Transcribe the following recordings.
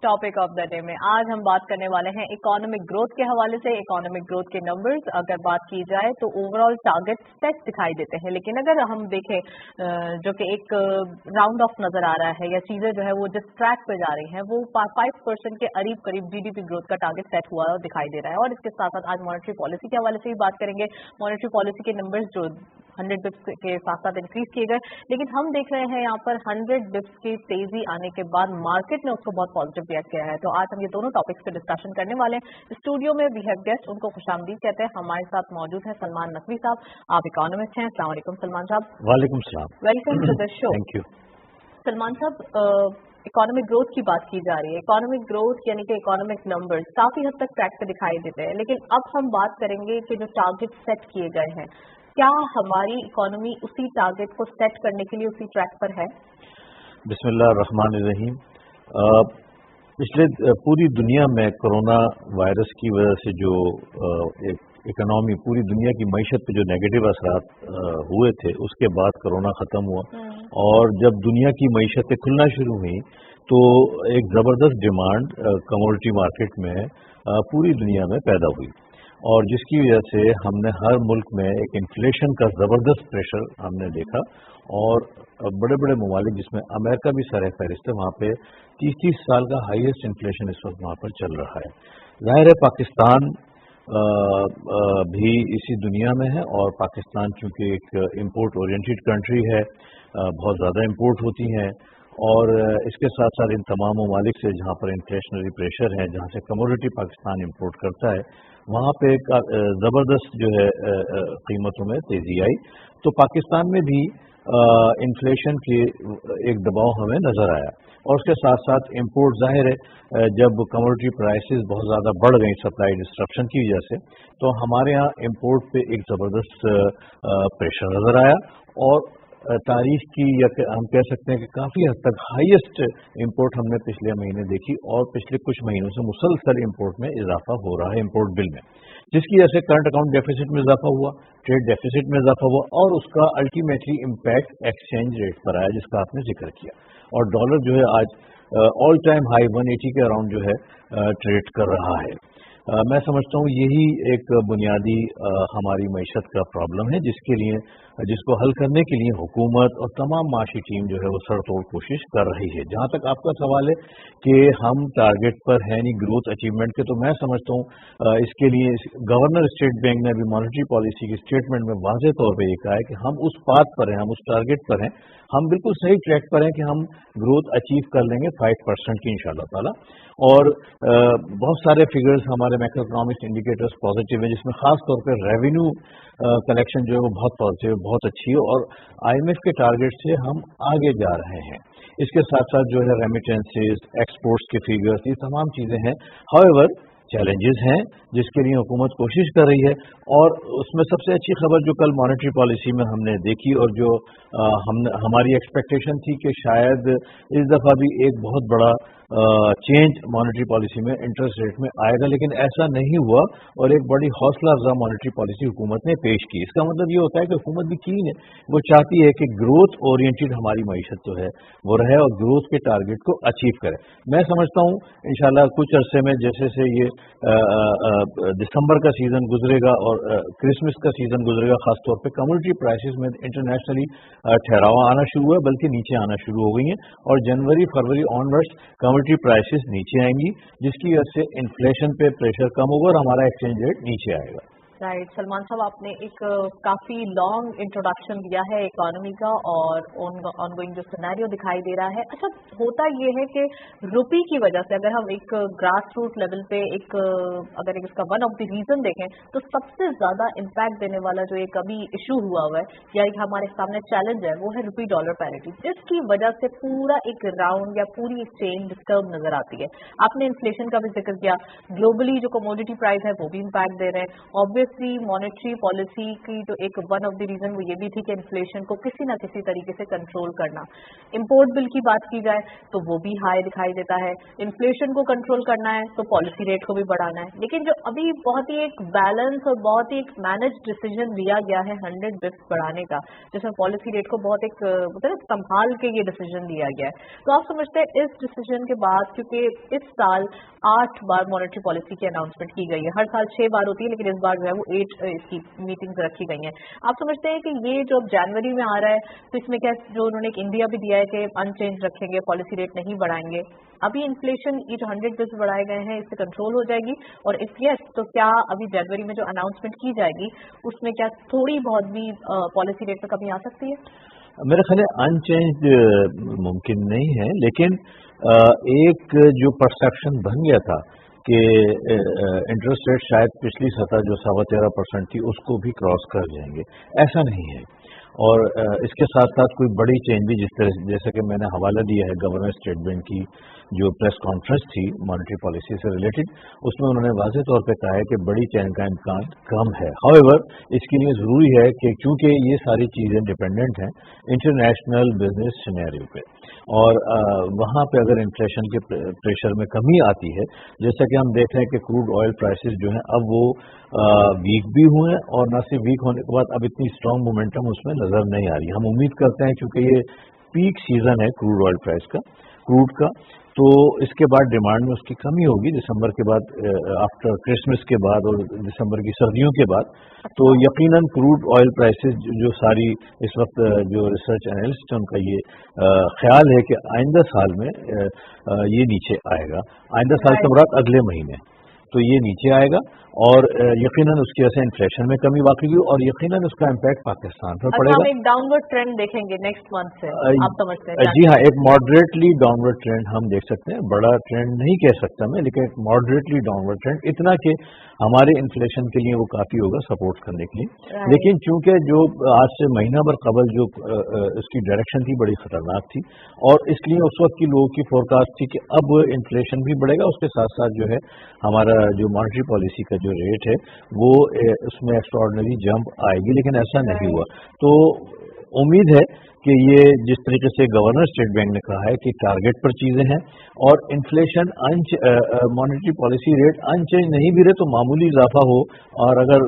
Topic of the day में आज हम बात करने वाले हैं इकोनॉमिक ग्रोथ के हवाले से। इकोनॉमिक ग्रोथ के नंबर्स अगर बात की जाए तो ओवरऑल टारगेट सेट दिखाई देते हैं, लेकिन अगर हम देखें जो कि एक राउंड ऑफ नजर आ रहा है या चीजें जो है वो जिस ट्रैक पे जा रही हैं वो 5% के करीब जीडीपी ग्रोथ का टारगेट सेट हुआ और दिखाई दे रहा है। और इसके साथ साथ आज मॉनेटरी पॉलिसी के हवाले से भी बात करेंगे। मॉनेटरी पॉलिसी के नंबर्स जो 100 बिप्स के साथ साथ इंक्रीज किए गए, लेकिन हम देख रहे हैं यहाँ पर 100 बिप्स की तेजी आने के बाद मार्केट ने उसको बहुत पॉजिटिव रिएक्ट किया है। तो आज हम ये दोनों टॉपिक्स पे डिस्कशन करने वाले हैं। स्टूडियो में वी हैव गेस्ट, उनको खुशामदीद कहते हैं। हमारे साथ मौजूद है सलमान नकवी साहब, आप इकोनॉमिस्ट हैं। अस्सलाम वालेकुम सलमान साहब। वालेकुम सलाम, welcome to the show. Thank you. Salman साहब, इकोनॉमिक ग्रोथ की बात की जा रही है। इकोनॉमिक ग्रोथ यानी कि इकोनॉमिक नंबर्स काफी हद तक ट्रैक पे दिखाई देते हैं, लेकिन अब हम बात करेंगे कि जो टारगेट सेट किए गए हैं, क्या हमारी इकोनॉमी उसी टारगेट को सेट करने के लिए उसी ट्रैक पर है? बिस्मिल्लाह रहमान रहीम। पिछले पूरी दुनिया में कोरोना वायरस की वजह से जो इकोनॉमी, पूरी दुनिया की मईशत पे जो नेगेटिव असरात हुए थे, उसके बाद कोरोना ख़त्म हुआ और जब दुनिया की मईशतें खुलना शुरू हुई तो एक ज़बरदस्त डिमांड कमोडिटी मार्केट में पूरी दुनिया में पैदा हुई और जिसकी वजह से हमने हर मुल्क में एक इन्फ्लेशन का ज़बरदस्त प्रेशर हमने देखा और बड़े बड़े ममालिक जिसमें अमेरिका भी सर फहरिस्त है, वहाँ पे 30 साल का हाईएस्ट इन्फ्लेशन इस वक्त वहाँ पर चल रहा है। ज़ाहिर है पाकिस्तान भी इसी दुनिया में है और पाकिस्तान चूँकि एक इम्पोर्ट ओरिएंटेड कंट्री है, बहुत ज़्यादा इम्पोर्ट होती हैं और इसके साथ साथ इन तमाम ममालिक से जहाँ पर इन्फ्लेशनरी प्रेशर है, जहाँ से कमोडिटी पाकिस्तान इम्पोर्ट करता है, वहाँ पे एक ज़बरदस्त जो है कीमतों में तेज़ी आई। तो पाकिस्तान में भी इन्फ्लेशन के एक दबाव हमें नज़र आया और उसके साथ साथ इम्पोर्ट, ज़ाहिर है जब कमोडिटी प्राइसेस बहुत ज़्यादा बढ़ गई सप्लाई डिस्ट्रप्शन की वजह से, तो हमारे यहाँ इम्पोर्ट पे एक ज़बरदस्त प्रेशर नज़र आया और तारीख की या हम कह सकते हैं कि काफ़ी हद तक हाईएस्ट इम्पोर्ट हमने पिछले महीने देखी और पिछले कुछ महीनों से मुसलसल इम्पोर्ट में इजाफा हो रहा है, इम्पोर्ट बिल में, जिसकी वजह से करंट अकाउंट डेफिसिट में इजाफा हुआ, ट्रेड डेफिसिट में इजाफा हुआ और उसका अल्टीमेटली इम्पैक्ट एक्सचेंज रेट पर आया जिसका आपने जिक्र किया। और डॉलर जो है आज ऑल टाइम हाई 180 के अराउंड जो है ट्रेड कर रहा है। मैं समझता हूँ यही एक बुनियादी हमारी मईशत का प्रॉब्लम है जिसको हल करने के लिए हुकूमत और तमाम माशी टीम जो है वो सर तोड़ कोशिश कर रही है। जहाँ तक आपका सवाल है कि हम टारगेट पर हैं नहीं ग्रोथ अचीवमेंट के, तो मैं समझता हूँ इसके लिए गवर्नर स्टेट बैंक ने अभी मॉनेटरी पॉलिसी की स्टेटमेंट में वाज़ेह तौर पर ये कहा है कि हम उस पाथ पर हैं, हम उस टारगेट पर हैं, हम बिल्कुल सही ट्रैक पर हैं कि हम ग्रोथ अचीव कर लेंगे 5% की इंशाल्लाह ताला। और बहुत सारे फिगर्स हमारे मैक्रो इकोनॉमिक्स इंडिकेटर्स पॉजिटिव है, जिसमें खास तौर पर रेवेन्यू कलेक्शन जो है वो बहुत पॉजिटिव है, बहुत अच्छी है और IMF के टारगेट से हम आगे जा रहे हैं। इसके साथ साथ जो है रेमिटेंसेस, एक्सपोर्ट्स के फिगर्स, ये तमाम चीज़ें हैं। हाउएवर चैलेंजेस हैं जिसके लिए हुकूमत कोशिश कर रही है और उसमें सबसे अच्छी खबर जो कल मॉनेटरी पॉलिसी में हमने देखी और जो हमारी एक्सपेक्टेशन थी कि शायद इस दफ़ा भी एक बहुत बड़ा चेंज मॉनेटरी पॉलिसी में इंटरेस्ट रेट में आएगा, लेकिन ऐसा नहीं हुआ और एक बड़ी हौसला अफजा मॉनेटरी पॉलिसी हुकूमत ने पेश की। इसका मतलब ये होता है कि हुकूमत भी कीन है, वो चाहती है कि ग्रोथ ओरिएंटेड हमारी मईशत जो है वो रहे और ग्रोथ के टारगेट को अचीव करे। मैं समझता हूँ इंशाल्लाह कुछ अरसे में जैसे ये दिसंबर का सीज़न गुजरेगा और क्रिसमस का सीज़न गुजरेगा, खासतौर पे कमोडिटी प्राइसेस में इंटरनेशनली ठहराव आना शुरू हुआ, बल्कि नीचे आना शुरू हो गई हैं और जनवरी फरवरी ऑनवर्ड्स कमोडिटी प्राइसेस नीचे आएंगी, जिसकी वजह से इन्फ्लेशन पे प्रेशर कम होगा और हमारा एक्सचेंज रेट नीचे आएगा। राइट सलमान साहब, आपने एक काफी लॉन्ग इंट्रोडक्शन दिया है इकोनॉमी का और ऑनगोइंग जो सिनेरियो दिखाई दे रहा है। अच्छा, होता ये है कि रुपी की वजह से अगर हम एक ग्रास रूट लेवल पे अगर इसका वन ऑफ द रीजन देखें तो सबसे ज्यादा इम्पैक्ट देने वाला जो एक अभी इशू हुआ है या एक हमारे सामने चैलेंज है वो है रुपी डॉलर पैरिटी, जिसकी वजह से पूरा एक राउंड या पूरी चेन डिस्टर्ब नजर आती है। आपने इन्फ्लेशन का भी जिक्र किया, ग्लोबली जो कमोडिटी प्राइस है वो भी इम्पैक्ट दे रहे हैं। ऑब्वियस ऑब्वियसली मॉनेटरी पॉलिसी की जो एक वन ऑफ द रीजन वो ये भी थी कि इन्फ्लेशन को किसी ना किसी तरीके से कंट्रोल करना। इम्पोर्ट बिल की बात की जाए तो वो भी हाई दिखाई देता है, इन्फ्लेशन को कंट्रोल करना है तो पॉलिसी रेट को भी बढ़ाना है। लेकिन जो अभी बहुत ही एक बैलेंस और बहुत ही एक मैनेज डिसीजन लिया गया है 100 बिप्स बढ़ाने का, जिसमें पॉलिसी रेट को बहुत एक मतलब संभाल के ये डिसीजन लिया गया है। तो आप समझते हैं इस डिसीजन के बाद, क्योंकि इस साल 8 बार मॉनेटरी पॉलिसी की अनाउंसमेंट की गई है, हर साल 6 बार होती है लेकिन इस बार जो है वो 8 इसकी मीटिंग्स रखी गई हैं। आप समझते हैं कि ये जो अब जनवरी में आ रहा है तो इसमें क्या जो उन्होंने एक इंडिया भी दिया है कि अनचेंज रखेंगे, पॉलिसी रेट नहीं बढ़ाएंगे, अभी इन्फ्लेशन ये जो 100 बिप्स बढ़ाए गए हैं इससे कंट्रोल हो जाएगी? और इफ यस तो क्या अभी जनवरी में जो अनाउंसमेंट की जाएगी उसमें क्या थोड़ी बहुत भी पॉलिसी रेट में कमी आ सकती है? मेरे ख्याल अनचेंज मुमकिन नहीं है, लेकिन एक जो परसेप्शन बन गया था कि इंटरेस्ट रेट शायद पिछली सतह जो 13.25% थी उसको भी क्रॉस कर जाएंगे, ऐसा नहीं है। और इसके साथ साथ कोई बड़ी चेंज भी जिस तरह जैसे कि मैंने हवाला दिया है गवर्नर स्टेट बैंक की जो प्रेस कॉन्फ्रेंस थी मॉनेटरी पॉलिसी से रिलेटेड, उसमें उन्होंने वाज़ेह तौर पे कहा है कि बड़ी चेंज का इम्कान कम है। हाउएवर इसके लिए ज़रूरी है कि चूंकि ये सारी चीज़ें डिपेंडेंट हैं इंटरनेशनल बिजनेस सिनेरियो पे, और वहाँ पे अगर इन्फ्लेशन के प्रेशर में कमी आती है, जैसा कि हम देख रहे हैं कि क्रूड ऑयल प्राइसेस जो हैं अब वो वीक भी हुए हैं, और न सिर्फ वीक होने के बाद अब इतनी स्ट्रांग मोमेंटम उसमें नजर नहीं आ रही। हम उम्मीद करते हैं क्योंकि ये पीक सीजन है क्रूड ऑयल प्राइस का, क्रूड का, तो इसके बाद डिमांड में उसकी कमी होगी दिसंबर के बाद, आफ्टर क्रिसमस के बाद और दिसंबर की सर्दियों के बाद। तो यकीनन क्रूड ऑयल प्राइसेस जो सारी इस वक्त जो रिसर्च एनालिस्ट हैं उनका ये ख्याल है कि आइंदा साल में ये नीचे आएगा। आइंदा साल के बाद अगले महीने तो ये नीचे आएगा, और यकीनन उसकी वजह से इन्फ्लेशन में कमी वाकई हुई, और यकीनन उसका इम्पैक्ट पाकिस्तान पर पड़ेगा। हम एक डाउनवर्ड ट्रेंड देखेंगे नेक्स्ट मंथ से, आप समझते हैं? जी हाँ, एक मॉडरेटली डाउनवर्ड ट्रेंड हम देख सकते हैं, बड़ा ट्रेंड नहीं कह सकता मैं, लेकिन एक मॉडरेटली डाउनवर्ड ट्रेंड, इतना कि हमारे इन्फ्लेशन के लिए वो काफी होगा सपोर्ट करने के लिए। लेकिन चूंकि जो आज से महीना भर कबल जो इसकी डायरेक्शन थी बड़ी खतरनाक थी, और इसलिए उस वक्त की लोगों की फोरकास्ट थी कि अब इन्फ्लेशन भी बढ़ेगा, उसके साथ साथ जो है हमारा जो मॉनेटरी पॉलिसी का जो रेट है वो उसमें एक्स्ट्राऑर्डिनरी जंप आएगी, लेकिन ऐसा नहीं हुआ। तो उम्मीद है कि ये जिस तरीके से गवर्नर स्टेट बैंक ने कहा है कि टारगेट पर चीजें हैं, और inflation monetary policy rate unchanged नहीं भी रहे तो मामूली इजाफा हो, और अगर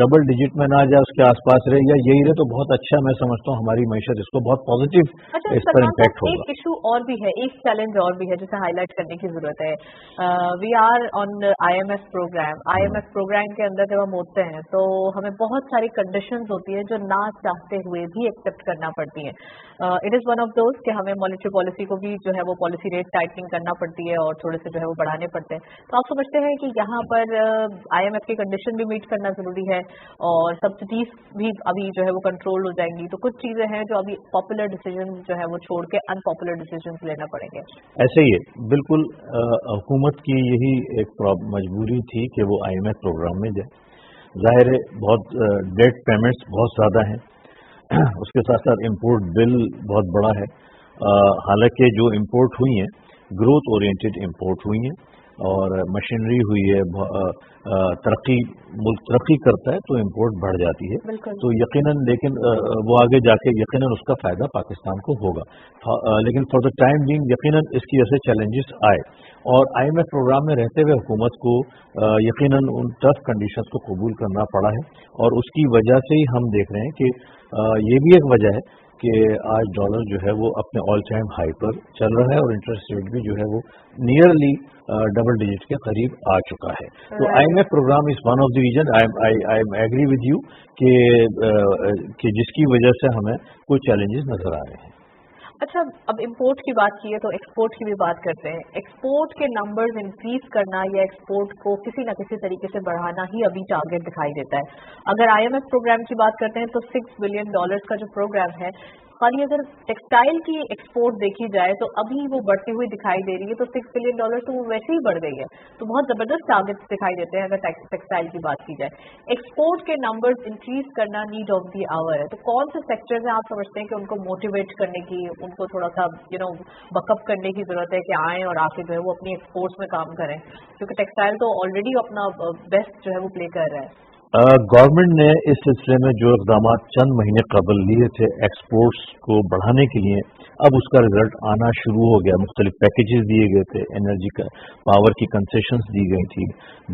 डबल डिजिट में ना जाए उसके आसपास रहे या यही रहे तो बहुत अच्छा, मैं समझता हूँ हमारी मैशत इसको बहुत पॉजिटिव इस पर इम्पैक्ट होगा। एक इशू और भी है, एक चैलेंज और भी है जिसे हाईलाइट करने की जरूरत है। We are on IMF programme. IMF programme के अंदर जब हम होते हैं तो हमें बहुत सारी कंडीशंस होती है जो ना चाहते हुए भी एक्सेप्ट करना पड़ती है। It is one of those कि हमें मॉनेटरी पॉलिसी को भी जो है वो पॉलिसी रेट टाइटनिंग करना पड़ती है और थोड़े से जो है वो बढ़ाने पड़ते हैं। तो आप समझते हैं कि यहाँ पर IMF की कंडीशन भी मीट करना जरूरी है, और सब्सिडीज भी अभी जो है वो कंट्रोल हो जाएंगी, तो कुछ चीजें हैं जो अभी पॉपुलर डिसीजन जो है वो छोड़ के अनपॉपुलर डिसीजन लेना पड़ेंगे। ऐसे ही है बिल्कुल, हुकूमत की यही एक मजबूरी थी कि वो IMF प्रोग्राम में जाए। जाहिर है बहुत डेट पेमेंट्स बहुत ज्यादा हैं, उसके साथ साथ इम्पोर्ट बिल बहुत बड़ा है। हालांकि जो इम्पोर्ट हुई हैं ग्रोथ ओरिएंटेड इम्पोर्ट हुई हैं, और मशीनरी हुई है, मुल्क तरक्की करता है तो इम्पोर्ट बढ़ जाती है, तो यकीनन, लेकिन वो आगे जाके यकीनन उसका फायदा पाकिस्तान को होगा। लेकिन फॉर द टाइम बीइंग यकीनन इसकी वजह से चैलेंजेस आए, और IMF प्रोग्राम में रहते हुए हुकूमत को यकीनन उन टफ कंडीशंस को कबूल करना पड़ा है, और उसकी वजह से ही हम देख रहे हैं कि ये भी एक वजह है कि आज डॉलर जो है वो अपने ऑल टाइम हाई पर चल रहा है, और इंटरेस्ट रेट भी जो है वो नियरली डबल डिजिट के करीब आ चुका है। तो IMF programme is one of the reason, I am agree with you कि जिसकी वजह से हमें कुछ चैलेंजेस नजर आ रहे हैं। अच्छा, अब इम्पोर्ट की बात की है तो एक्सपोर्ट की भी बात करते हैं। एक्सपोर्ट के नंबर्स इंक्रीज करना या एक्सपोर्ट को किसी न किसी तरीके से बढ़ाना ही अभी टारगेट दिखाई देता है। अगर IMF प्रोग्राम की बात करते हैं तो $6 बिलियन का जो प्रोग्राम है, खाली अगर टेक्सटाइल की एक्सपोर्ट देखी जाए तो अभी वो बढ़ती हुई दिखाई दे रही है, तो $6 बिलियन तो वो वैसे ही बढ़ गई है, तो बहुत जबरदस्त टारगेट्स दिखाई देते हैं अगर टेक्सटाइल की बात की जाए। एक्सपोर्ट के नंबर्स इंक्रीज करना नीड ऑफ दी आवर है, तो कौन से सेक्टर्स हैं आप समझते हैं कि उनको मोटिवेट करने की, उनको थोड़ा सा बकअप करने की जरूरत है कि आए और आके जो है वो अपनी एक्सपोर्ट्स में काम करें, क्योंकि टेक्सटाइल तो ऑलरेडी अपना बेस्ट जो है वो प्ले कर रहा है। गवर्नमेंट ने इस सिलसिले में जो इकदाम चंद महीने कबल लिए थे एक्सपोर्ट्स को बढ़ाने के लिए, अब उसका रिजल्ट आना शुरू हो गया। मुख्तलिफ पैकेजेस दिए गए थे, एनर्जी का पावर की कंसेशंस दी गई थी,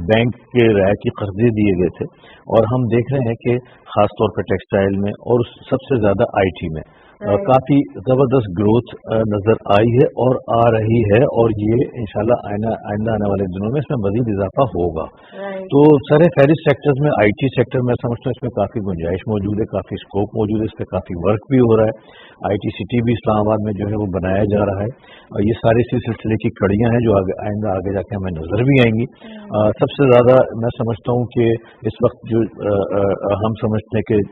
बैंक के रियायती कर्जे दिए गए थे, और हम देख रहे हैं कि खासतौर पर टेक्सटाइल में और सबसे ज्यादा आईटी में काफी जबरदस्त ग्रोथ नजर आई है और आ रही है, और ये इंशाल्लाह आइंदा आने वाले दिनों में इसमें मजीद इजाफा होगा। तो सर फहरिस्त सेक्टर्स में आईटी सेक्टर में समझता हूँ इसमें काफी गुंजाइश मौजूद है, काफी स्कोप मौजूद है, इस पर काफी वर्क भी हो रहा है। आईटी सिटी भी इस्लामाबाद में जो है वो बनाया जा रहा है, और ये सारी इसी सिलसिले की कड़ियां हैं जो आइंदा आगे जाके हमें नजर भी आएंगी। सबसे ज्यादा मैं समझता हूँ कि इस वक्त जो हम समझते हैं कि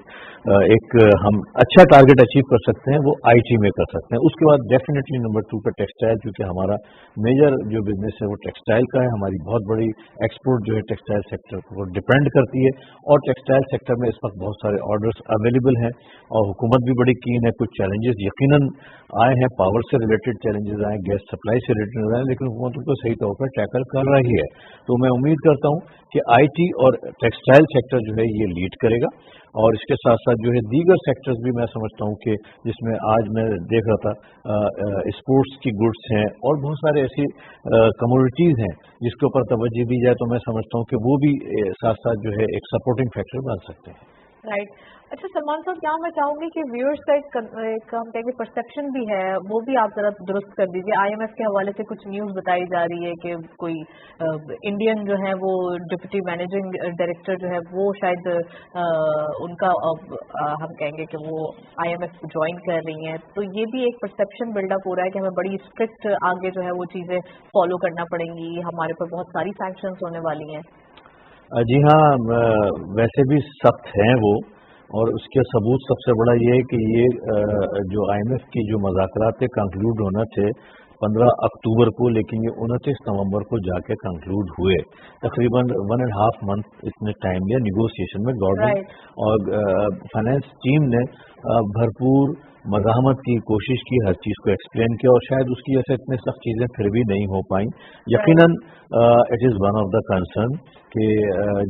एक हम अच्छा टारगेट अचीव कर सकते हैं वो आईटी में कर सकते हैं। उसके बाद डेफिनेटली नंबर 2 पर टेक्सटाइल, क्योंकि हमारा मेजर जो बिजनेस है वो टेक्सटाइल का है, हमारी बहुत बड़ी एक्सपोर्ट जो है टेक्सटाइल सेक्टर को डिपेंड करती है, और टेक्सटाइल सेक्टर में इस वक्त बहुत सारे ऑर्डर्स अवेलेबल हैं, और हुकूमत भी बड़ी कीन है। कुछ चैलेंजेस यकीनन आए हैं, पावर से रिलेटेड चैलेंजेस आए, गैस सप्लाई से रिलेटेड आए, लेकिन हुकूमत उनको सही तौर पर टैकल कर रही है। तो मैं उम्मीद करता हूँ कि आईटी और टेक्सटाइल सेक्टर जो है ये लीड करेगा, और इसके साथ साथ जो है दीगर सेक्टर्स भी मैं समझता हूँ कि जिसमें आज मैं देख रहा था स्पोर्ट्स की गुड्स हैं और बहुत सारे ऐसी कमोडिटीज़ हैं जिसके ऊपर तवज्जो दी जाए, तो मैं समझता हूँ कि वो भी साथ साथ जो है एक सपोर्टिंग फैक्टर बन सकते हैं। राइट। अच्छा सलमान साहब, यहाँ मैं चाहूंगी कि व्यूअर्स का एक हम कहेंगे परसेप्शन भी है, वो भी आप जरा दुरुस्त कर दीजिए। आईएमएफ के हवाले से कुछ न्यूज़ बताई जा रही है कि कोई इंडियन जो है वो डिप्टी मैनेजिंग डायरेक्टर जो है वो शायद उनका हम कहेंगे कि वो आईएमएफ ज्वाइन कर रही हैं, तो ये भी एक परसेप्शन बिल्डअप हो रहा है कि हमें बड़ी स्ट्रिक्ट आगे जो है वो चीज़ें फॉलो करना पड़ेंगी, हमारे पर बहुत सारी सैंक्शंस होने वाली हैं। जी हाँ, वैसे भी सख्त हैं वो, और उसके सबूत सबसे बड़ा ये है कि ये जो आईएमएफ की जो मुज़ाकरात कंक्लूड होना थे 15 अक्टूबर को, लेकिन ये 29 नवंबर को जाके कंक्लूड हुए। तकरीबन 1.5 मंथ इसने टाइम लिया निगोशिएशन में। गवर्नमेंट और फाइनेंस टीम ने भरपूर मज़ाहमत की कोशिश की, हर चीज़ को एक्सप्लेन किया, और शायद उसकी वजह से इतने सख्त चीज़ें फिर भी नहीं हो पाई। यकीनन it is one of the concern कि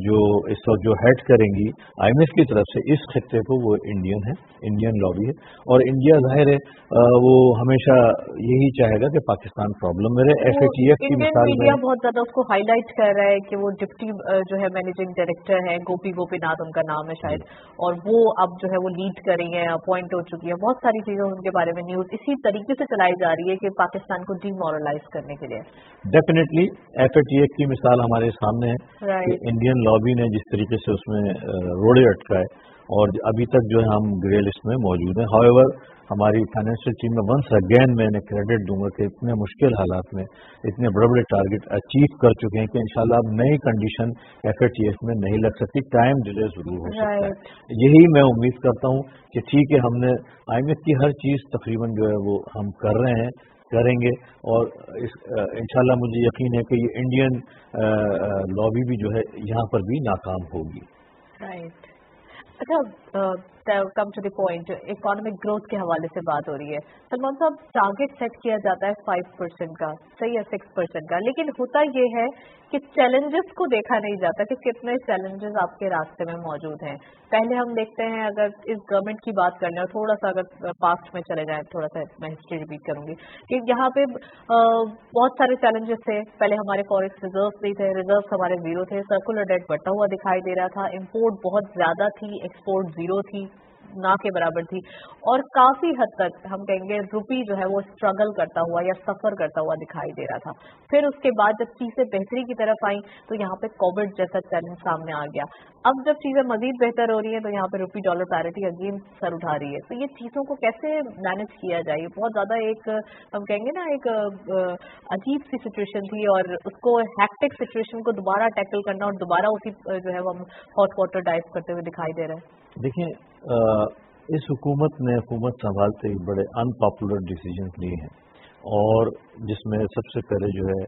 जो इस वक्त जो हेड करेंगी आईएमएफ की तरफ से इस खत्ते को वो इंडियन है, इंडियन लॉबी है, और इंडिया जाहिर है वो हमेशा यही चाहेगा कि पाकिस्तान प्रॉब्लम में रहे। एफएटीएफ की मिसाल में बहुत ज्यादा उसको हाईलाइट कर रहा है कि वो डिप्टी जो है मैनेजिंग डायरेक्टर है, गोपीनाथ उनका नाम है शायद, और वो अब जो है वो लीड कर रही है, अपॉइंट हो चुकी है। बहुत सारी चीजें उनके बारे में न्यूज इसी तरीके से चलाई जा रही है कि पाकिस्तान को डीमोरलाइज करने के लिए। डेफिनेटली एफएटीएफ की मिसाल हमारे सामने है कि इंडियन लॉबी ने जिस तरीके से उसमें रोड़े अटकाए, और अभी तक जो है हम ग्रे लिस्ट में मौजूद हैं। हाउएवर हमारी फाइनेंशियल टीम में वंस अगेन मैंने क्रेडिट दूंगा कि इतने मुश्किल हालात में इतने बड़े बड़े टारगेट अचीव कर चुके हैं कि इंशाल्लाह अब नई कंडीशन एफएटीएफ में नहीं लग सकती, टाइम डिले जरूर हो सकता है। यही मैं उम्मीद करता हूँ कि ठीक है, हमने आईएमएफ की हर चीज़ तकरीबन जो है वो हम कर रहे हैं, करेंगे, और इंशाल्लाह मुझे यकीन है कि ये इंडियन लॉबी भी जो है यहाँ पर भी नाकाम होगी। राइट। अच्छा, come to the point, economic growth के हवाले से बात हो रही है। सलमान साहब, टारगेट सेट किया जाता है 5% का, सही है, 6% का, लेकिन होता ये है कि चैलेंजेस को देखा नहीं जाता कि कितने चैलेंजेस आपके रास्ते में मौजूद हैं। पहले हम देखते हैं, अगर इस गवर्नमेंट की बात करना है, थोड़ा सा अगर पास्ट में चले जाए, थोड़ा सा मैं हिस्ट्री रिपीट करूंगी कि यहाँ पे बहुत सारे चैलेंजेस थे। पहले हमारे फॉरेक्स रिजर्व नहीं थे, रिजर्व हमारे जीरो थे, सर्कुलर डेट बढ़ता हुआ दिखाई दे रहा था, इम्पोर्ट बहुत ज्यादा थी, एक्सपोर्ट जीरो थी, ना के बराबर थी, और काफी हद तक हम कहेंगे रुपी जो है वो स्ट्रगल करता हुआ या सफर करता हुआ दिखाई दे रहा था। फिर उसके बाद जब चीजें बेहतरी की तरफ आई तो यहाँ पे कोविड जैसा चैलेंज सामने आ गया। अब जब चीजें मजीद बेहतर हो रही है तो यहाँ पे rupee dollar parity again sir उठा रही है। तो ये चीजों को कैसे मैनेज किया जाए? बहुत ज्यादा एक हम कहेंगे ना एक अजीब सी सिचुएशन थी, और उसको हैक्टिक सिचुएशन को दोबारा टैकल करना और दोबारा उसी जो है वो हम हॉट वाटर डाइव करते हुए दिखाई दे रहे हैं। देखिए, इस हुकूमत ने हुकूमत संभालते ही बड़े अनपॉपुलर डिसीजन लिए हैं, और जिसमें सबसे पहले जो है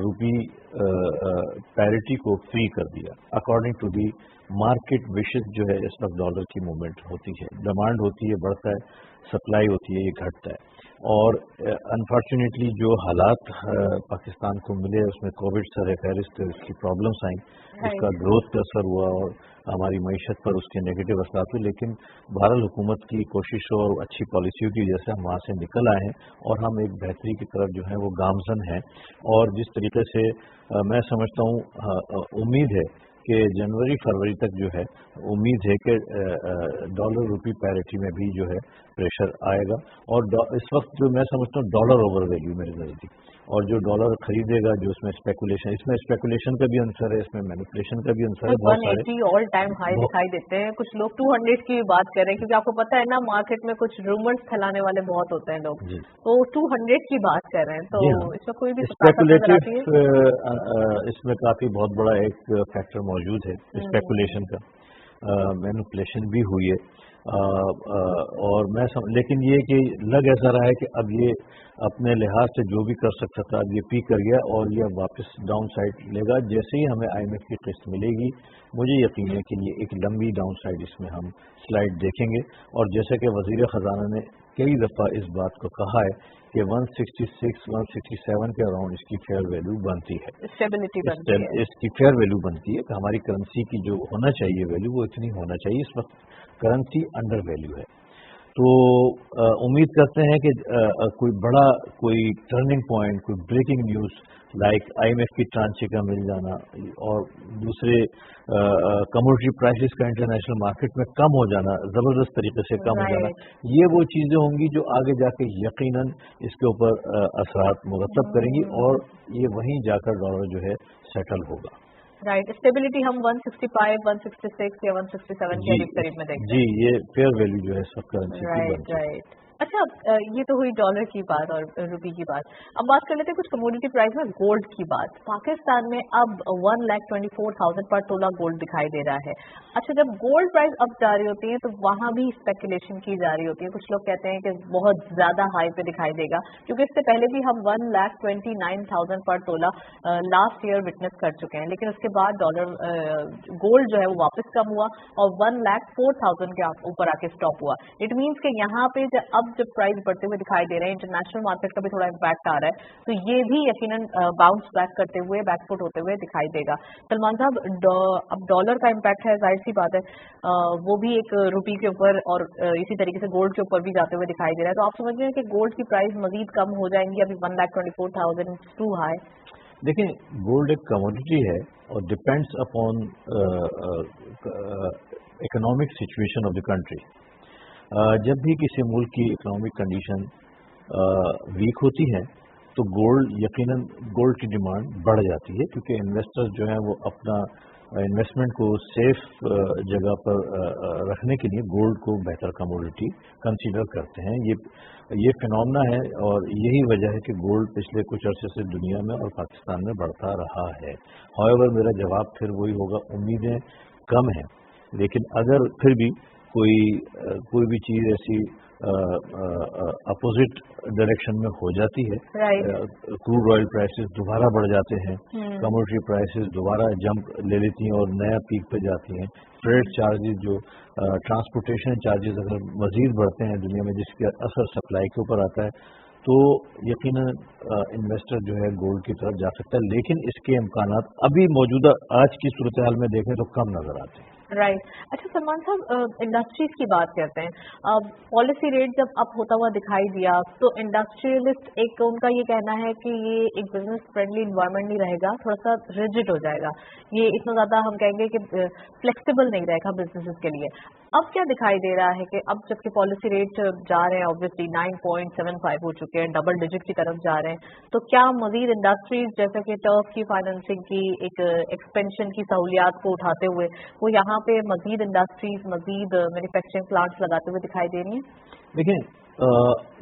रुपी पैरिटी को फ्री कर दिया अकॉर्डिंग टू दी मार्केट विशेष। जो है इस वक्त डॉलर की मूवमेंट होती है, डिमांड होती है, बढ़ता है, सप्लाई होती है, ये घटता है, और अनफॉर्चुनेटली जो हालात पाकिस्तान को मिले उसमें कोविड सर फहरिस्त इसकी प्रॉब्लम्स आई, इसका ग्रोथ का असर हुआ, और हमारी मीशत पर उसके नेगेटिव असरात हुए, लेकिन बहरहाल हुकूमत की कोशिशों और अच्छी पॉलिसियों की वजह से हम वहाँ से निकल आए हैं और हम एक बेहतरी की तरफ जो है वो गामजन हैं। और जिस तरीके से मैं समझता हूँ, उम्मीद है कि जनवरी फरवरी तक जो है उम्मीद है कि डॉलर रुपी पैरिटी में भी जो है प्रेशर आएगा। और इस वक्त जो मैं समझता हूँ डॉलर ओवर वैल्यू मेरे नज़दीक, और जो डॉलर खरीदेगा, जो इसमें स्पेकुलेशन का भी आंसर है, इसमें मैनिपुलेशन का भी आंसर है, बहुत सारे 180 ऑल टाइम हाई दिखाई देते हैं। कुछ लोग 200 की बात कर रहे हैं, क्योंकि आपको पता है ना मार्केट में कुछ रूमर्स फैलाने वाले बहुत होते हैं लोग, तो 200 की बात कर रहे हैं। तो इसमें कोई भी स्पेकुलेटिव इसमें काफी बहुत बड़ा एक फैक्टर मौजूद है स्पेकुलेशन का, मैनिपुलेशन भी हुई है। और लेकिन ये कि लग ऐसा रहा है कि अब ये अपने लिहाज से जो भी कर सकता था अब ये पी कर गया और ये वापस डाउन साइड लेगा। जैसे ही हमें IMF की किस्त मिलेगी, मुझे यकीन है कि ये एक लंबी डाउन साइड इसमें हम स्लाइड देखेंगे। और जैसे कि वजीर खजाना ने कई दफ़ा इस बात को कहा है कि 166 167 के अराउंड इसकी फेयर वैल्यू बनती है, स्टेबिलिटी बनती है, इसकी फेयर वैल्यू बनती है कि हमारी करेंसी की जो होना चाहिए वैल्यू वो इतनी होना चाहिए। इस वक्त करेंसी अंडर वैल्यू है। तो उम्मीद करते हैं कि कोई टर्निंग पॉइंट, कोई ब्रेकिंग न्यूज़ लाइक IMF की ट्रांचे का मिल जाना और दूसरे कमोडिटी प्राइसेस का इंटरनेशनल मार्केट में कम हो जाना, ज़बरदस्त तरीके से कम हो जाना, ये वो चीज़ें होंगी जो आगे जाके यकीनन इसके ऊपर असरात मुरतब करेंगी और ये वहीं जाकर डॉलर जो है सेटल होगा। राइट, स्टेबिलिटी हम 165, 166 या 167 के करीब में देखते हैं। जी, ये फेयर वैल्यू जो है सब करेंसी की बनती है। राइट। अच्छा, ये तो हुई डॉलर की बात और रुपये की बात। अब बात कर लेते हैं कुछ कमोडिटी प्राइस में गोल्ड की बात। पाकिस्तान में अब 1,24,000 पर तोला गोल्ड दिखाई दे रहा है। अच्छा, जब गोल्ड प्राइस अप जा रही होती है तो वहाँ भी स्पेकुलेशन की जा रही होती है। कुछ लोग कहते हैं कि बहुत ज्यादा हाई पे दिखाई देगा, क्योंकि इससे पहले भी हम 1,29,000 पर तोला लास्ट ईयर विटनेस कर चुके हैं, लेकिन उसके बाद डॉलर गोल्ड जो है वो वापस कम हुआ और 1,04,000 के ऊपर आके स्टॉप हुआ। इट मीन्स कि यहाँ पे अब जब प्राइस बढ़ते हुए दिखाई दे रहे हैं, इंटरनेशनल मार्केट का भी थोड़ा इम्पैक्ट आ रहा है, तो ये भी यकीनन बाउंस बैक करते हुए, बैकफुट होते हुए दिखाई देगा। सलमान साहब, अब डॉलर का इम्पैक्ट है, जाहिर सी बात है, वो भी एक रुपये के ऊपर और इसी तरीके से गोल्ड के ऊपर भी जाते हुए दिखाई दे रहा है। तो आप समझ रहे हैं कि गोल्ड की प्राइस मजीद कम हो जाएंगी? अभी 1,24,000 टू हाई। देखिए, गोल्ड एक कमोडिटी है और depends upon economic situation of the country. जब भी किसी मुल्क की इकोनॉमिक कंडीशन वीक होती है तो यकीनन गोल्ड की डिमांड बढ़ जाती है, क्योंकि इन्वेस्टर्स जो हैं वो अपना इन्वेस्टमेंट को सेफ जगह पर रखने के लिए गोल्ड को बेहतर कमोडिटी कंसीडर करते हैं। ये फिनोमेना है और यही वजह है कि गोल्ड पिछले कुछ अरसे से दुनिया में और पाकिस्तान में बढ़ता रहा है। हाउएवर मेरा जवाब फिर वही होगा, उम्मीदें कम हैं, लेकिन अगर फिर भी कोई भी चीज़ ऐसी अपोजिट डायरेक्शन में हो जाती है, क्रूड ऑयल प्राइसेस दोबारा बढ़ जाते हैं, कमोडिटी प्राइसेस दोबारा जंप ले लेती हैं और नया पीक पे जाती हैं, फ्रेट चार्जेस जो ट्रांसपोर्टेशन चार्जेस अगर मजीद बढ़ते हैं दुनिया में, जिसका असर सप्लाई के ऊपर आता है, तो यकीनन इन्वेस्टर जो है गोल्ड की तरफ जा सकता है। लेकिन इसके इम्कानात अभी मौजूदा आज की सूरत हाल में देखें तो कम नजर आते हैं। राइट। अच्छा सलमान साहब, इंडस्ट्रीज की बात करते हैं। पॉलिसी रेट जब अप होता हुआ दिखाई दिया तो इंडस्ट्रियलिस्ट एक उनका ये कहना है कि ये एक बिजनेस फ्रेंडली इन्वायरमेंट नहीं रहेगा, थोड़ा सा रिजिड हो जाएगा, ये इतना ज्यादा हम कहेंगे कि फ्लेक्सिबल नहीं रहेगा बिजनेसेस के लिए। अब क्या दिखाई दे रहा है कि अब जबकि पॉलिसी रेट जा रहे हैं, ऑब्वियसली 9.75 हो चुके हैं, डबल डिजिट की तरफ जा रहे हैं, तो क्या मजीद इंडस्ट्रीज जैसे कि टर्फ की फाइनेंसिंग की एक एक्सपेंशन की सहूलियात को उठाते हुए वो यहाँ पे मजीद इंडस्ट्रीज, मजीद मैन्युफैक्चरिंग प्लांट्स लगाते हुए दिखाई दे रही हैं? देखिए,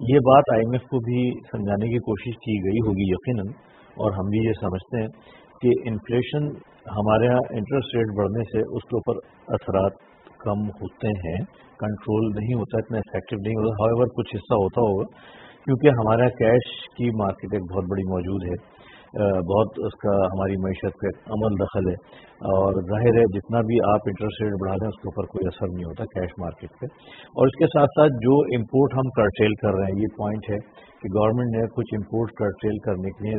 ये बात IMF को भी समझाने की कोशिश की गई होगी यकीनन, और हम भी ये समझते हैं कि इन्फ्लेशन हमारे यहाँ इंटरेस्ट रेट बढ़ने से उसके ऊपर असरात कम होते हैं, कंट्रोल नहीं होता, इतना इफेक्टिव नहीं होता। हाउएवर कुछ हिस्सा होता होगा, क्योंकि हमारा कैश की मार्केट एक बहुत बड़ी मौजूद है, बहुत उसका हमारी मईशत पे अमल दखल है, और जाहिर है जितना भी आप इंटरेस्ट रेट बढ़ा दें उसके ऊपर कोई असर नहीं होता कैश मार्केट पे। और इसके साथ साथ जो इम्पोर्ट हम कर्टेल कर रहे हैं, ये पॉइंट है कि गवर्नमेंट ने कुछ इम्पोर्ट कर्टेल करने के लिए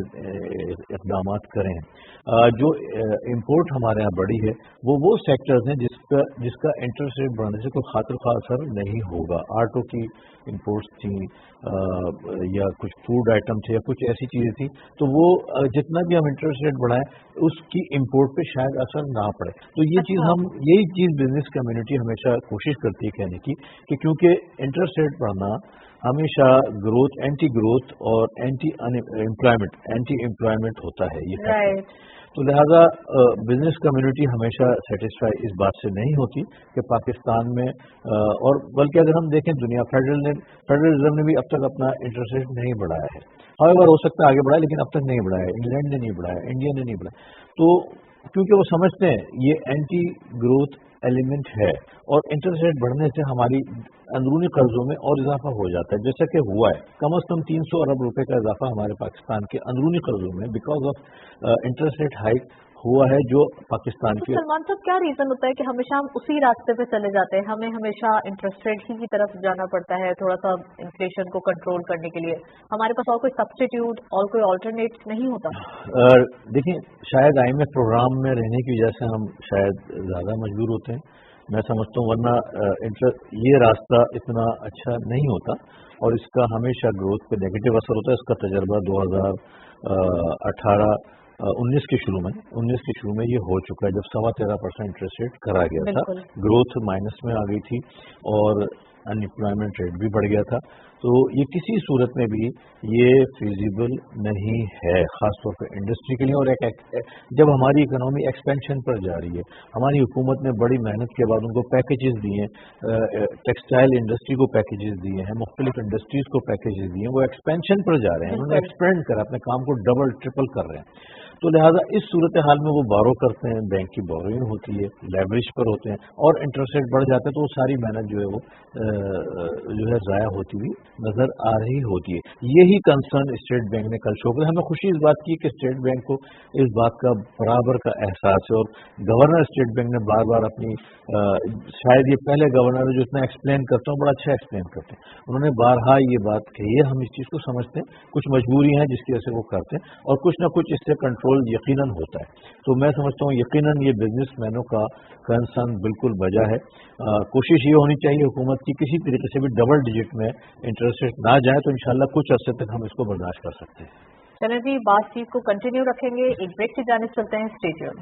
इक़दाम करें हैं। जो इम्पोर्ट हमारे यहाँ बढ़ी है वो सेक्टर्स हैं जिसका इंटरेस्ट रेट बढ़ने से कोई खातिर खा असर नहीं होगा। ऑटो की इंपोर्ट्स थी या कुछ फूड आइटम थे या कुछ ऐसी चीज़ें थी, तो वो जितना भी हम इंटरेस्ट रेट बढ़ाएं उसकी इंपोर्ट पे शायद असर ना पड़े। तो ये चीज़ यही चीज़ बिजनेस कम्युनिटी हमेशा कोशिश करती है कहने की कि क्योंकि इंटरेस्ट रेट बढ़ना हमेशा ग्रोथ, एंटी ग्रोथ और एंटी एम्प्लॉयमेंट होता है ये फैक्टर। तो लिहाजा बिजनेस कम्युनिटी हमेशा सेटिस्फाई इस बात से नहीं होती कि पाकिस्तान में और बल्कि अगर हम देखें दुनिया, फेडरल रिजर्व ने भी अब तक अपना इंटरेस्ट रेट नहीं बढ़ाया है। हाउएवर हो सकता है आगे बढ़ाए, लेकिन अब तक नहीं बढ़ाया। इंग्लैंड ने नहीं बढ़ाया, इंडिया ने नहीं बढ़ाया, तो क्योंकि वो समझते हैं ये एंटी ग्रोथ एलिमेंट है और इंटरेस्ट रेट बढ़ने से हमारी अंदरूनी कर्जों में और इजाफा हो जाता है, जैसा कि हुआ है। कम से कम 300 अरब रुपए का इजाफा हमारे पाकिस्तान के अंदरूनी कर्जों में because of interest rate hike हुआ है जो पाकिस्तान के। सलमान साहब, क्या रीजन होता है कि हमेशा हम उसी रास्ते पे चले जाते हैं? हमें हमेशा इंटरेस्ट रेट ही की तरफ जाना पड़ता है थोड़ा सा इन्फ्लेशन को कंट्रोल करने के लिए। हमारे पास और कोई सब्स्टिट्यूट और कोई ऑल्टरनेट नहीं होता? देखिए, शायद IMF प्रोग्राम में रहने की वजह से हम शायद ज्यादा मजबूर होते हैं, मैं समझता हूँ, वरना ये रास्ता इतना अच्छा नहीं होता और इसका हमेशा ग्रोथ पे नेगेटिव असर होता है। इसका तजर्बा 2018-19 के शुरू में ये हो चुका है, जब 13.25% इंटरेस्ट रेट करा गया था, ग्रोथ माइनस में आ गई थी और अनएम्प्लॉयमेंट रेट भी बढ़ गया था। तो ये किसी सूरत में भी ये फिजिबल नहीं है, खासतौर पर इंडस्ट्री के लिए। और जब हमारी इकोनॉमी एक्सपेंशन पर जा रही है, हमारी हुकूमत ने बड़ी मेहनत के बाद उनको पैकेजेस दिए, टेक्सटाइल इंडस्ट्री को पैकेजेस दिए हैं, मुख्तलिफ इंडस्ट्रीज को पैकेजेस दिए हैं, वो एक्सपेंशन पर जा रहे हैं, उन्होंने एक्सपेंड करा, अपने काम को डबल ट्रिपल कर रहे हैं। तो लिहाजा इस सूरत हाल में वो बारो करते हैं, बैंक की बोरोइंग होती है, लेवरेज पर होते हैं और इंटरेस्ट रेट बढ़ जाता है, तो वो सारी मेहनत जो है वो ज़ाया होती हुई नजर आ रही होती है। यही कंसर्न स्टेट बैंक ने कल शो किया। हमें खुशी इस बात की कि स्टेट बैंक को इस बात का बराबर का एहसास है और गवर्नर स्टेट बैंक ने बार बार अपनी शायद ये पहले गवर्नर जो इतना एक्सप्लेन करते हैं, बड़ा अच्छा एक्सप्लेन करते हैं, उन्होंने बारहा ये बात कही है। हम इस चीज़ को समझते हैं, कुछ मजबूरी है जिसकी वजह से वो करते हैं और कुछ ना कुछ इससे कंट्रोल यकीनन होता है। तो मैं समझता हूँ यकीनन ये बिजनेसमैनों का कंसर्न बिल्कुल बजा है। कोशिश ये होनी चाहिए हुकूमत की किसी तरीके से भी डबल डिजिट में इंटरेस्ट रेट ना जाए, तो इंशाल्लाह कुछ अरसे तक हम इसको बर्दाश्त कर सकते हैं। चलें जी, बातचीत को कंटिन्यू रखेंगे, एक ब्रेक की जानिब चलते हैं। Stay tuned.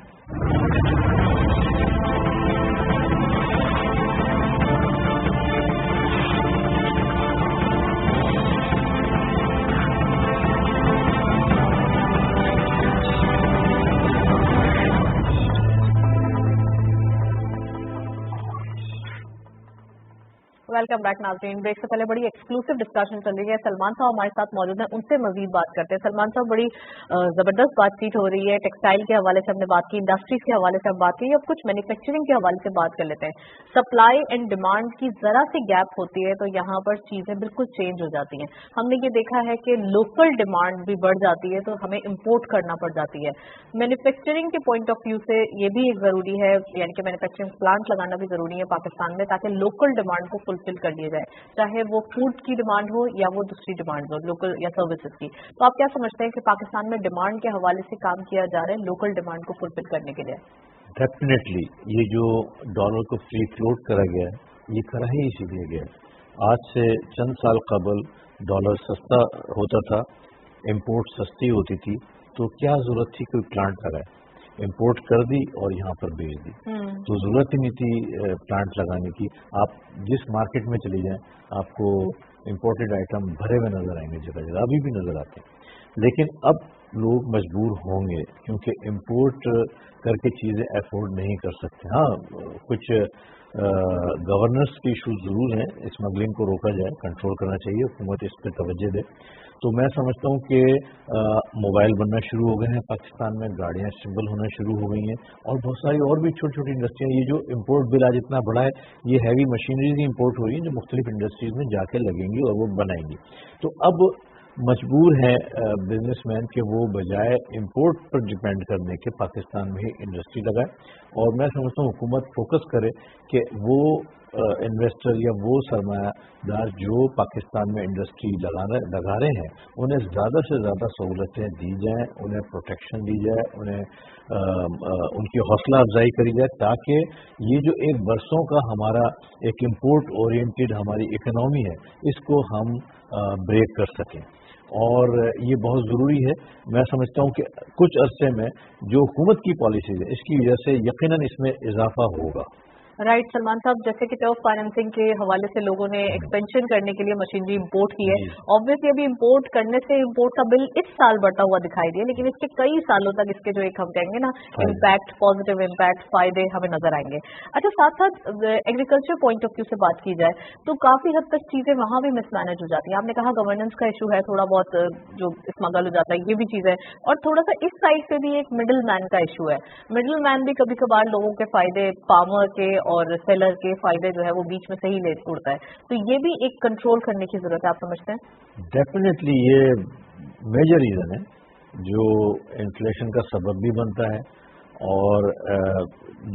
वेलकम बैक नाज़रीन। ब्रेक से पहले बड़ी एक्सक्लूसिव डिस्कशन चल रही है, सलमान साहब हमारे साथ मौजूद हैं, उनसे मजीद बात करते हैं। सलमान साहब, बड़ी जबरदस्त बातचीत हो रही है, टेक्सटाइल के हवाले से हमने बात की, इंडस्ट्रीज के हवाले से हम बात की, अब कुछ मैन्युफैक्चरिंग के हवाले से बात कर लेते हैं। सप्लाई एंड डिमांड की जरा सी गैप होती है तो यहाँ पर चीजें बिल्कुल चेंज हो जाती हैं। हमने ये देखा है कि लोकल डिमांड भी बढ़ जाती है तो हमें इम्पोर्ट करना पड़ जाती है। मैन्युफैक्चरिंग के पॉइंट ऑफ व्यू से ये भी एक जरूरी है, यानी कि मैन्युफैक्चरिंग प्लांट लगाना भी जरूरी है पाकिस्तान में, ताकि लोकल डिमांड को फुलफिल कर दिया जाए, चाहे वो फूड की डिमांड हो या वो दूसरी डिमांड हो, लोकल या सर्विसेज की। तो आप क्या समझते हैं कि पाकिस्तान में डिमांड के हवाले से काम किया जा रहा है लोकल डिमांड को फुलफिल करने के लिए? डेफिनेटली ये जो डॉलर को फ्री फ्लोट करा गया है, ये करा ही इसीलिए गया है। आज से चंद साल कबल डॉलर सस्ता होता था, इम्पोर्ट सस्ती होती थी, तो क्या जरूरत थी कोई प्लांट लगाए? इंपोर्ट कर दी और यहाँ पर भेज दी, तो जरूरत ही नहीं थी प्लांट लगाने की। आप जिस मार्केट में चले जाएं आपको इंपोर्टेड आइटम भरे हुए नजर आएंगे, जगह जगह अभी भी नजर आते हैं। लेकिन अब लोग मजबूर होंगे क्योंकि इंपोर्ट करके चीजें अफोर्ड नहीं कर सकते। हाँ, कुछ गवर्नेंस के इशू जरूर हैं, स्मगलिंग को रोका जाए, कंट्रोल करना चाहिए, हुकूमत इस पर तवज्जो दे। तो मैं समझता हूँ कि मोबाइल बनना शुरू हो गए हैं पाकिस्तान में, गाड़ियाँ असेंबल होना शुरू हो गई हैं और बहुत सारी और भी छोटी छोटी इंडस्ट्रियाँ। ये जो इम्पोर्ट बिल आज इतना बड़ा है, ये हैवी मशीनरीज इम्पोर्ट हो रही हैं जो मुख्तलिफ इंडस्ट्रीज में जाके लगेंगी और वो बनाएंगी। तो अब मजबूर है बिजनेसमैन कि वो बजाय इंपोर्ट पर डिपेंड करने के पाकिस्तान में ही इंडस्ट्री लगाए। और मैं समझता हूँ हुकूमत फोकस करे कि वो इन्वेस्टर या वो सरमायादार जो पाकिस्तान में इंडस्ट्री लगा रहे हैं उन्हें ज़्यादा से ज़्यादा सहूलतें दी जाएं, उन्हें प्रोटेक्शन दी जाए, उन्हें उनकी हौसला अफजाई करी जाए ताकि ये जो एक बरसों का हमारा एक इम्पोर्ट ओरिएंटेड हमारी इकोनॉमी है इसको हम ब्रेक कर सकें। और ये बहुत ज़रूरी है। मैं समझता हूँ कि कुछ अरसे में जो हुकूमत की पॉलिसीज़ है इसकी वजह से यकीनन इसमें इजाफा होगा। राइट सलमान साहब, जैसे कि टर्फ फाइनेंसिंग के हवाले से लोगों ने एक्सपेंशन करने के लिए मशीनरी इंपोर्ट की है। ऑब्वियसली अभी इंपोर्ट करने से इंपोर्ट का बिल इस साल बढ़ता हुआ दिखाई दिया, लेकिन इसके कई सालों तक इसके जो एक हम कहेंगे ना इम्पैक्ट, पॉजिटिव इम्पैक्ट, फायदे हमें नजर आएंगे। अच्छा, साथ साथ एग्रीकल्चर पॉइंट ऑफ व्यू से बात की जाए तो काफी हद तक चीजें वहां भी मिसमैनेज हो जाती हैं। आपने कहा गवर्नेंस का इशू है, थोड़ा बहुत जो स्मगल हो जाता है, ये भी चीज है। और थोड़ा सा इस साइड से भी एक मिडिल मैन का इशू है। मिडिल मैन भी कभी कभार लोगों के फायदे, फार्मर के और सेलर के फायदे जो है वो बीच में से ही ले उड़ता है, तो ये भी एक कंट्रोल करने की जरूरत है, आप समझते हैं? डेफिनेटली ये मेजर रीजन है जो इन्फ्लेशन का सबब भी बनता है और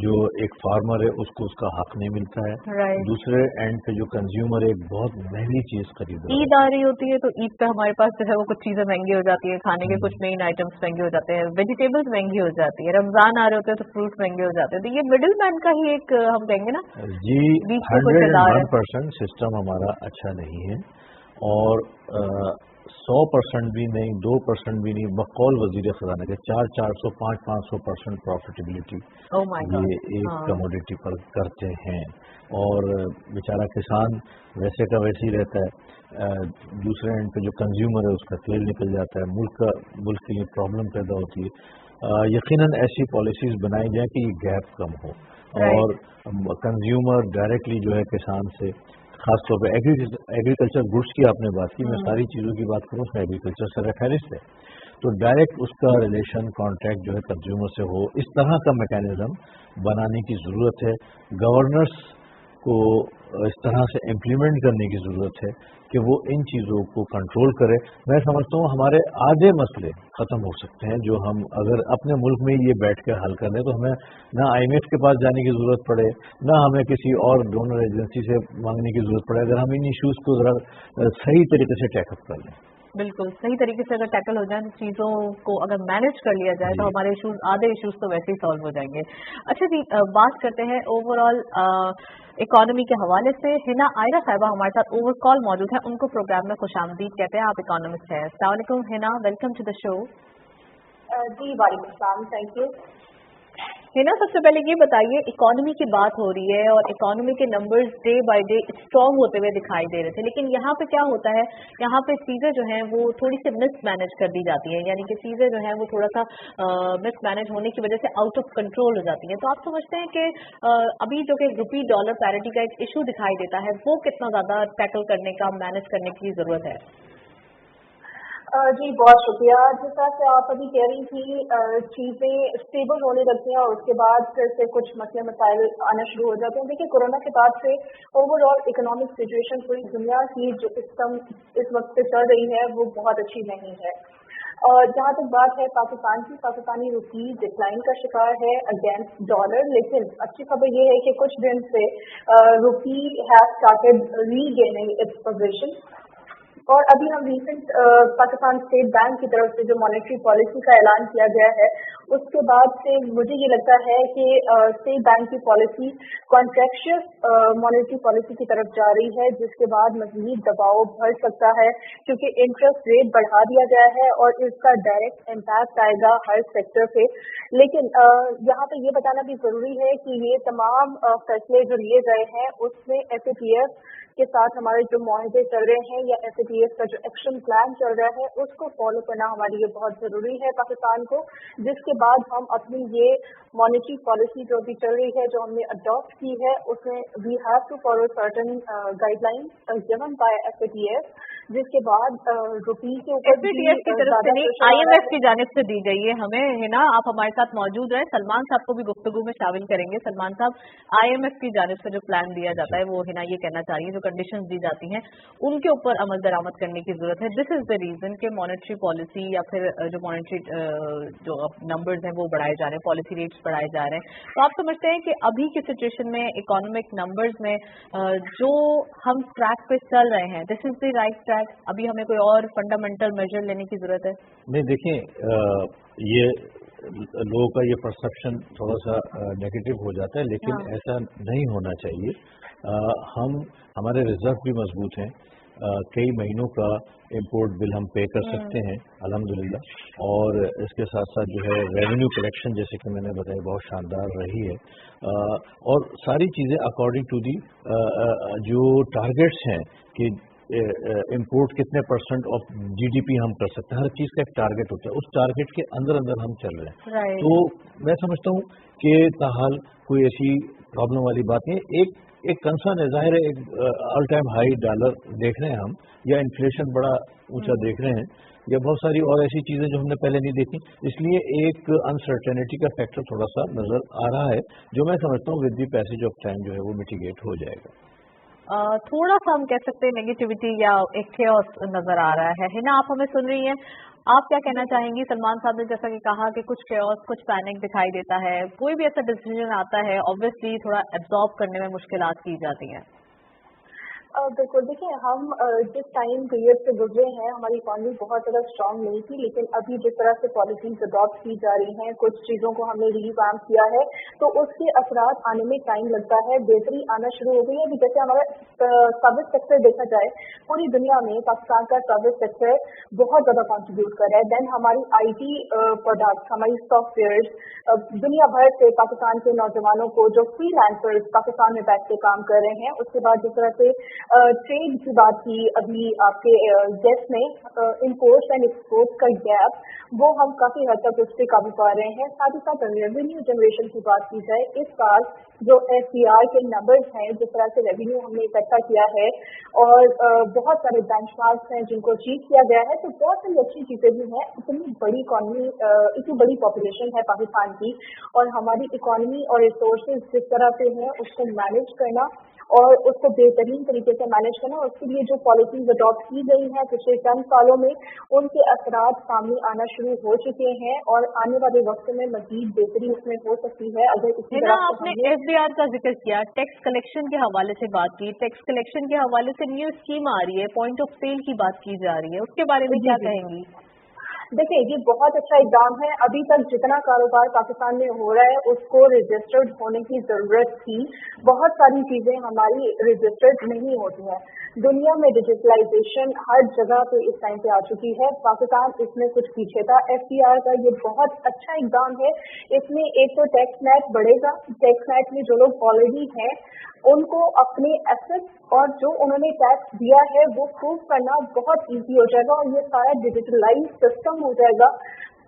जो एक फार्मर है उसको उसका हक नहीं मिलता है। दूसरे एंड पे जो कंज्यूमर एक बहुत महंगी चीज खरीद रहा है। ईद आ रही होती है तो ईद पे हमारे पास जो है वो कुछ चीजें महंगी हो जाती है, खाने के कुछ मेन आइटम्स महंगे हो जाते हैं, वेजिटेबल्स महंगी हो जाती है, रमजान आ रहे होते हैं तो फ्रूट महंगे हो जाते हैं। तो ये मिडिल मैन का ही एक हम कहेंगे ना जी, 101% सिस्टम हमारा अच्छा नहीं है और 100% भी नहीं, 2% भी नहीं, बकौल वजीर खजाना के 400, 500% प्रॉफिटेबिलिटी ये एक कमोडिटी पर करते हैं और बेचारा किसान वैसे का वैसे ही रहता है। दूसरे एंड पे जो कंज्यूमर है उसका तेल निकल जाता है, मुल्क के लिए प्रॉब्लम पैदा होती है। यकीनन ऐसी पॉलिसीज बनाई जाए कि ये गैप कम हो और कंज्यूमर डायरेक्टली जो है किसान से, खासतौर पर एग्रीकल्चर गुड्स की आपने बात की, मैं सारी चीज़ों की बात करूँ उसमें एग्रीकल्चर से रेफरेंस है, तो डायरेक्ट उसका रिलेशन कॉन्ट्रैक्ट जो है कंज्यूमर से हो, इस तरह का मैकेनिज्म बनाने की ज़रूरत है। गवर्नर्स को इस तरह से इम्प्लीमेंट करने की ज़रूरत है कि वो इन चीज़ों को कंट्रोल करे। मैं समझता हूँ हमारे आधे मसले ख़त्म हो सकते हैं जो हम अगर अपने मुल्क में ये बैठ कर हल कर लें तो हमें ना IMF के पास जाने की ज़रूरत पड़े, ना हमें किसी और डोनर एजेंसी से मांगने की ज़रूरत पड़े, अगर हम इन इश्यूज़ को ज़रा सही तरीके से टैकअप कर लें। बिल्कुल सही तरीके से अगर टैकल हो जाए तो चीज़ों को अगर मैनेज कर लिया जाए तो हमारे इश्यूज, आधे इश्यूज तो वैसे ही सॉल्व हो जाएंगे। अच्छा जी, बात करते हैं ओवरऑल इकोनॉमी के हवाले से। हिना आयरा साहिबा हमारे साथ ओवर कॉल मौजूद है, उनको प्रोग्राम में खुशामदीद कहते हैं। आप इकोनॉमिस्ट हैं। अस्सलाम वालेकुम Hina, welcome to the show. जी वालेकुम सलाम, थैंक यू। हिना, सबसे पहले ये बताइए, इकोनॉमी की बात हो रही है और इकोनॉमी के numbers day by day strong होते हुए दिखाई दे रहे थे, लेकिन यहाँ पे क्या होता है, यहाँ पे चीज़ें जो हैं वो थोड़ी सी मिस मैनेज कर दी जाती हैं, यानी कि चीज़ें जो हैं वो थोड़ा सा मिस मैनेज होने की वजह से आउट ऑफ कंट्रोल हो जाती हैं। तो आप समझते हैं कि अभी जो कि रुपी डॉलर पैरिटी का एक इशू दिखाई देता है वो कितना ज़्यादा टैकल करने का, मैनेज करने की ज़रूरत है? जी बहुत शुक्रिया। जैसा कि आप अभी कह रही थी, चीज़ें स्टेबल होने लगती हैं और उसके बाद फिर से कुछ मसले मसाइल आना शुरू हो जाते हैं। देखिए, कोरोना के बाद से ओवरऑल इकोनॉमिक सिचुएशन पूरी दुनिया की जो इस वक्त पे चल रही है वो बहुत अच्छी नहीं है। और जहाँ तक बात है पाकिस्तान की, पाकिस्तानी रुपी डिक्लाइन का शिकार है अगेंस्ट डॉलर, लेकिन अच्छी खबर ये है कि कुछ दिन से rupee has started regaining its position. और अभी हम रिसेंट पाकिस्तान स्टेट बैंक की तरफ से जो मॉनेटरी पॉलिसी का ऐलान किया गया है उसके बाद से मुझे ये लगता है कि स्टेट बैंक की पॉलिसी कॉन्ट्रैक्शियस मॉनेटरी पॉलिसी की तरफ जा रही है, जिसके बाद मज़ीद दबाव बढ़ सकता है क्योंकि इंटरेस्ट रेट बढ़ा दिया गया है और इसका डायरेक्ट इम्पैक्ट आएगा हर सेक्टर पे। लेकिन यहाँ पे ये बताना भी ज़रूरी है कि ये तमाम फैसले जो लिए गए हैं उसमें FATF के साथ हमारे जो मुआहदे चल रहे हैं या FATF का जो एक्शन प्लान चल रहा है उसको फॉलो करना हमारे लिए बहुत ज़रूरी है पाकिस्तान को, जिसके बाद हम अपनी ये मॉनेटरी पॉलिसी जो अभी चल रही है, जो हमने अडॉप्ट की है, उसमें we have to follow certain guidelines given by FATF जिसके बाद रुपी के ऊपर SBTS की तरफ से नहीं, IMF की जानिब से दी गई है हमें, है ना। आप हमारे साथ मौजूद रहे, सलमान साहब को भी गुफ्तगू में शामिल करेंगे। सलमान साहब, IMF की जानिब से जो प्लान दिया जाता है वो है ना ये कहना चाह रही है जो कंडीशंस दी जाती हैं उनके ऊपर अमल दरामद करने की जरूरत है। दिस इज द रीजन कि मॉनेटरी पॉलिसी या फिर जो मॉनेटरी जो नंबर्स हैं वो बढ़ाए जा रहे हैं, पॉलिसी रेट्स बढ़ाए जा रहे हैं। तो आप समझते हैं कि अभी की सिचुएशन में इकोनॉमिक नंबर्स में जो हम ट्रैक पे चल रहे हैं, this is the right track? अभी हमें कोई और फंडामेंटल मेजर लेने की जरूरत है? नहीं, देखिए, ये लोगों का ये परसेप्शन थोड़ा सा नेगेटिव हो जाता है, लेकिन ऐसा नहीं होना चाहिए। हमारे रिजर्व भी मजबूत हैं, कई महीनों का इंपोर्ट बिल हम पे कर सकते हैं अल्हम्दुलिल्लाह, और इसके साथ साथ जो है रेवेन्यू कलेक्शन जैसे कि मैंने बताया बहुत शानदार रही है, और सारी चीज़ें अकॉर्डिंग टू दी जो टारगेट्स हैं कि इंपोर्ट कितने % ऑफ GDP हम कर सकते हैं, हर चीज़ का एक टारगेट होता है, उस टारगेट के अंदर अंदर हम चल रहे हैं। तो मैं समझता हूँ कि ताहाल कोई ऐसी प्रॉब्लम वाली बात नहीं। एक कंसर्न है, जाहिर है, एक ऑल टाइम हाई डॉलर देख रहे हैं हम, या इन्फ्लेशन बड़ा ऊंचा देख रहे हैं, या बहुत सारी और ऐसी चीज़ें जो हमने पहले नहीं देखी, इसलिए एक अनसर्टेनिटी का फैक्टर थोड़ा सा नजर आ रहा है, जो मैं समझता हूँ with the passage of time जो है वो मिटिगेट हो जाएगा। थोड़ा सा हम कह सकते हैं नेगेटिविटी या एक chaos नजर आ रहा है ना। आप हमें सुन रही हैं, आप क्या कहना चाहेंगी? सलमान साहब ने जैसा कि कहा कि कुछ chaos, कुछ पैनिक दिखाई देता है, कोई भी ऐसा डिसीजन आता है ऑब्वियसली थोड़ा एब्जॉर्ब करने में मुश्किलात की जाती हैं। बिल्कुल, देखिए, हम जिस टाइम पीरियड से गुजरे हैं हमारी इकॉनमी बहुत ज़्यादा स्ट्रांग नहीं थी, लेकिन अभी जिस तरह से पॉलिसीज अडॉप्ट की जा रही हैं, कुछ चीज़ों को हमने रीवैम्प किया है, तो उसके असरात आने में टाइम लगता है, बेहतरी आना शुरू हो गई है। अभी जैसे हमारा सर्विस सेक्टर देखा जाए, पूरी दुनिया में पाकिस्तान का सर्विस सेक्टर बहुत ज़्यादा कॉन्ट्रीब्यूट कर रहा है। देन हमारी IT प्रोडक्ट्स, हमारी सॉफ्टवेयर दुनिया भर से पाकिस्तान के नौजवानों को जो फ्रीलांसर्स पाकिस्तान में बैठ के काम कर रहे हैं, उसके बाद जिस तरह से ट्रेड की बात की अभी आपके गेस्ट ने, इंपोर्ट्स एंड एक्सपोर्ट्स का गैप वो हम काफ़ी हद तक उस पर काबू पा रहे हैं। साथ ही साथ रेवेन्यू जनरेशन की बात की जाए, इस साल जो SCR के नंबर्स हैं, जिस तरह से रेवेन्यू हमने इकट्ठा किया है और बहुत सारे बेंचमार्क्स हैं जिनको अचीव किया गया है, तो बहुत सारी अच्छी चीज़ें भी हैं। इतनी बड़ी इकॉनमी, इतनी बड़ी पॉपुलेशन है पाकिस्तान की, और हमारी इकॉनमी और रिसोर्सेज जिस तरह से हैं उसको मैनेज करना और उसको बेहतरीन तरीके से मैनेज करना, उसके लिए जो पॉलिसीज अडॉप्ट की गई हैं पिछले चंद सालों में, उनके असरात सामने आना शुरू हो चुके हैं, और आने वाले वक्त में मजीद बेहतरी उसमें हो सकती है अगर इसी तरह से। आपने SDR का जिक्र किया, टैक्स कलेक्शन के हवाले से बात की, टैक्स कलेक्शन के हवाले से न्यू स्कीम आ रही है, पॉइंट ऑफ सेल की बात की जा रही है, उसके बारे में क्या कहेंगी? देखिए, ये बहुत अच्छा इक़दाम है। अभी तक जितना कारोबार पाकिस्तान में हो रहा है उसको रजिस्टर्ड होने की ज़रूरत थी। बहुत सारी चीज़ें हमारी रजिस्टर्ड नहीं होती हैं। दुनिया में डिजिटलाइजेशन हर जगह पे इस टाइम पे आ चुकी है, पाकिस्तान इसमें कुछ पीछे था। SDR का ये बहुत अच्छा इक़दाम है। इसमें एक तो टैक्स नेट बढ़ेगा, टैक्स नेट में जो लोग ऑलरेडी हैं उनको अपने एसेट्स और जो उन्होंने टैक्स दिया है वो प्रूव करना बहुत इजी हो जाएगा, और ये सारा डिजिटलाइज सिस्टम हो जाएगा।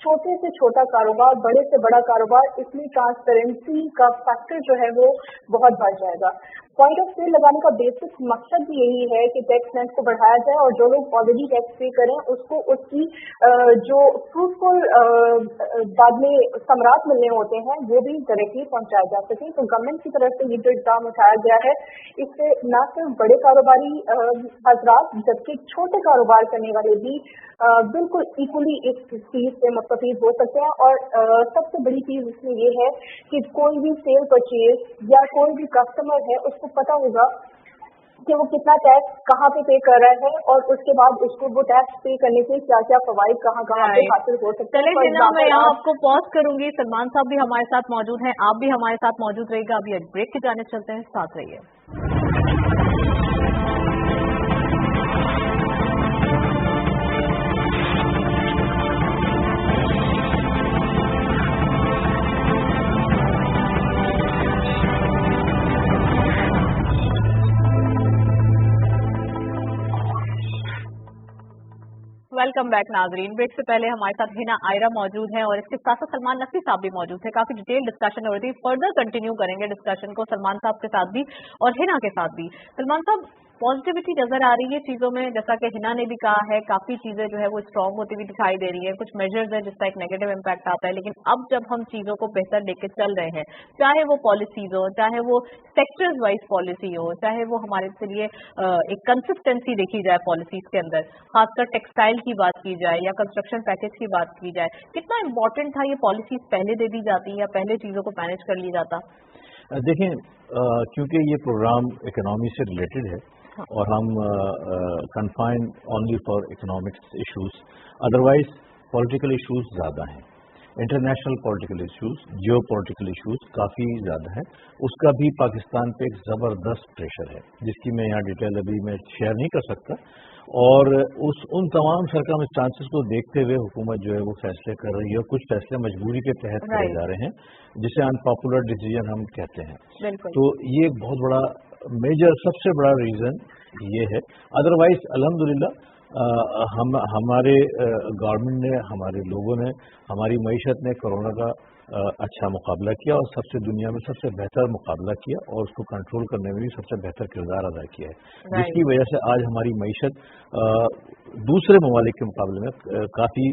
छोटे से छोटा कारोबार, बड़े से बड़ा कारोबार, इसमें ट्रांसपेरेंसी का फैक्टर जो है वो बहुत बढ़ जाएगा। पॉइंट ऑफ सेल लगाने का बेसिक मकसद भी यही है कि टैक्स नेट को बढ़ाया जाए, और जो लोग ऑलरेडी टैक्स पे करें उसको उसकी जो फ्रूटफुल बाद में समरात मिलने होते हैं वो भी डायरेक्टली पहुंचाए जा सके। तो गवर्नमेंट की तरफ से ये जो इक़दाम उठाया गया है, इससे न सिर्फ बड़े कारोबारी हजरात जबकि छोटे कारोबार करने वाले भी बिल्कुल इक्वली इस चीज़ से मुस्तफीद हो सकते हैं। और सबसे बड़ी चीज़ इसमें ये है कि कोई भी सेल परचेज या कोई भी कस्टमर है उसको पता होगा कि वो कितना टैक्स कहाँ पे कर रहा है, और उसके बाद उसको वो टैक्स पे करने से क्या क्या फवाइद कहाँ पे हासिल हो सकते हैं। चलिए जनाब, मैं यहाँ आपको पॉज करूंगी। सलमान साहब भी हमारे साथ मौजूद हैं, आप भी हमारे साथ मौजूद रहिएगा। अभी एक ब्रेक की जाने चलते हैं, साथ रहिए। वेलकम बैक नाजरीन। ब्रेक से पहले हमारे साथ हिना आयरा मौजूद हैं और इसके साथ साथ सलमान नकवी साहब भी मौजूद हैं। काफी डिटेल डिस्कशन हो रही थी, फर्दर कंटिन्यू करेंगे डिस्कशन को सलमान साहब के साथ भी और हिना के साथ भी। सलमान साहब, पॉजिटिविटी नजर आ रही है चीजों में, जैसा कि हिना ने भी कहा है, काफी चीजें जो है वो स्ट्रांग होती हुई दिखाई दे रही है, कुछ मेजर्स है जिसका एक नेगेटिव इम्पैक्ट आता है, लेकिन अब जब हम चीजों को बेहतर लेके चल रहे हैं, चाहे वो पॉलिसीज हो, चाहे वो सेक्टर्स वाइज पॉलिसी हो, चाहे वो हमारे लिए एक कंसिस्टेंसी देखी जाए पॉलिसीज के अंदर, खासकर टेक्सटाइल की बात की जाए या कंस्ट्रक्शन पैकेज की बात की जाए, कितना इंपॉर्टेंट था ये पॉलिसीज पहले दे दी जाती या पहले चीजों को मैनेज कर लिया जाता? देखें, क्योंकि ये प्रोग्राम इकोनॉमी से रिलेटेड है और हम confine only for economics issues, otherwise political issues ज़्यादा हैं, इंटरनेशनल पॉलिटिकल इश्यूज, जियो पॉलिटिकल इश्यूज काफ़ी ज़्यादा है, उसका भी पाकिस्तान पे एक ज़बरदस्त प्रेशर है जिसकी मैं यहाँ डिटेल अभी मैं शेयर नहीं कर सकता। और उन तमाम सर्कमस्टांसेस को देखते हुए हुकूमत जो है वो फैसले कर रही है, और कुछ फैसले मजबूरी के तहत करे जा रहे हैं जिसे अनपॉपुलर डिसीजन हम कहते हैं। तो ये एक बहुत बड़ा मेजर सबसे बड़ा रीज़न ये है। अदरवाइज अल्हम्दुलिल्लाह हमारे गवर्नमेंट ने, हमारे लोगों ने, हमारी मईशत ने कोरोना का अच्छा मुकाबला किया और सबसे दुनिया में सबसे बेहतर मुकाबला किया और उसको कंट्रोल करने में भी सबसे बेहतर किरदार अदा किया है, जिसकी वजह से आज हमारी मईशत दूसरे ममालिक के मुकाबले में काफ़ी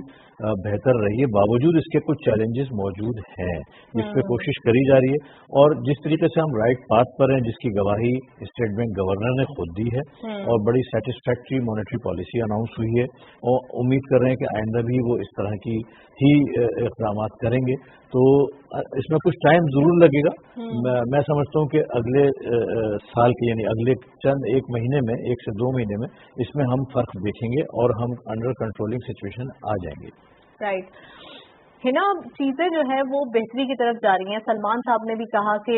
बेहतर रही है। बावजूद इसके कुछ चैलेंजेस मौजूद हैं जिस पे कोशिश करी जा रही है, और जिस तरीके से हम राइट पाथ पर हैं जिसकी गवाही स्टेट बैंक गवर्नर ने खुद दी है और बड़ी सेटिस्फैक्ट्री मॉनेटरी पॉलिसी अनाउंस हुई है, और उम्मीद कर रहे हैं कि आइंदा भी वो इस तरह की ही इक़दाम करेंगे। तो इसमें कुछ टाइम जरूर लगेगा। मैं समझता हूँ कि अगले साल के यानी अगले चंद एक महीने में, 1 से 2 महीने में इसमें हम फर्क देखेंगे और हम अंडर कंट्रोलिंग सिचुएशन आ जाएंगे। राइट। हिना, चीजें जो है वो बेहतरी की तरफ जा रही हैं। सलमान साहब ने भी कहा कि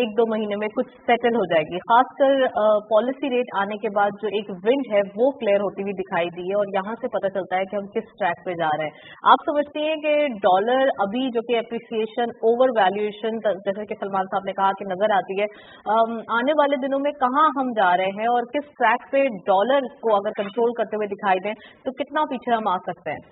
1-2 महीने में कुछ सेटल हो जाएगी, खासकर पॉलिसी रेट आने के बाद जो एक विंड है वो क्लियर होती हुई दिखाई दी है और यहाँ से पता चलता है कि हम किस ट्रैक पे जा रहे हैं। आप समझते हैं कि डॉलर अभी जो कि एप्रिसिएशन ओवर वैल्यूएशन जैसे कि सलमान साहब ने कहा कि नजर आती है, आने वाले दिनों में कहाँ हम जा रहे हैं और किस ट्रैक पे डॉलर को अगर कंट्रोल करते हुए दिखाई दें तो कितना पीछे हम आ सकते हैं?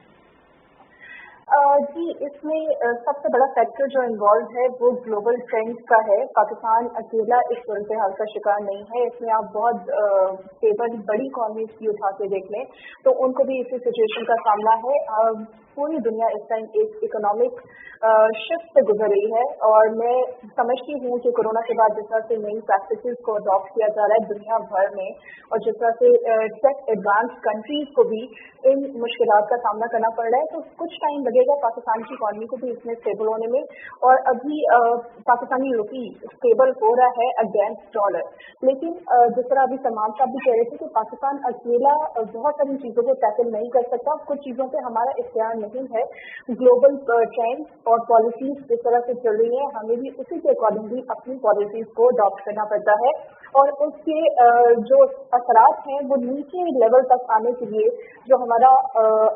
जी, इसमें सबसे बड़ा फैक्टर जो इन्वॉल्व है वो ग्लोबल ट्रेंड्स का है। पाकिस्तान अकेला इस सूरत हाल का शिकार नहीं है। इसमें आप बहुत स्टेबल बड़ी इकॉनमीज की उठा के देख लें तो उनको भी इसी सिचुएशन का सामना है। पूरी दुनिया इस टाइम एक इकोनॉमिक शिफ्ट से गुजर रही है, और मैं समझती हूँ कि कोरोना के बाद जिस तरह से नई प्रैक्टिसेस को अडॉप्ट किया जा रहा है दुनिया भर में, और जिस तरह से टेक एडवांस कंट्रीज को भी इन मुश्किलात का सामना करना पड़ रहा है, तो कुछ टाइम लगेगा पाकिस्तान की इकॉनमी को भी इसमें स्टेबल होने में। और अभी पाकिस्तानी रुपी स्टेबल हो रहा है अगेंस्ट डॉलर, लेकिन जिस तरह अभी सलमान साहब भी कह रहे थे कि पाकिस्तान अकेला बहुत सारी चीज़ों को टैकल नहीं कर सकता, कुछ चीज़ों पे हमारा इख्तियार नहीं है। ग्लोबल ट्रेंड्स और पॉलिसीज जिस तरह से चल रही है, हमें भी उसी के अकॉर्डिंगली अपनी पॉलिसीज को अडॉप्ट करना पड़ता है, और उसके जो असरात हैं वो नीचे लेवल तक आने के लिए जो हमारा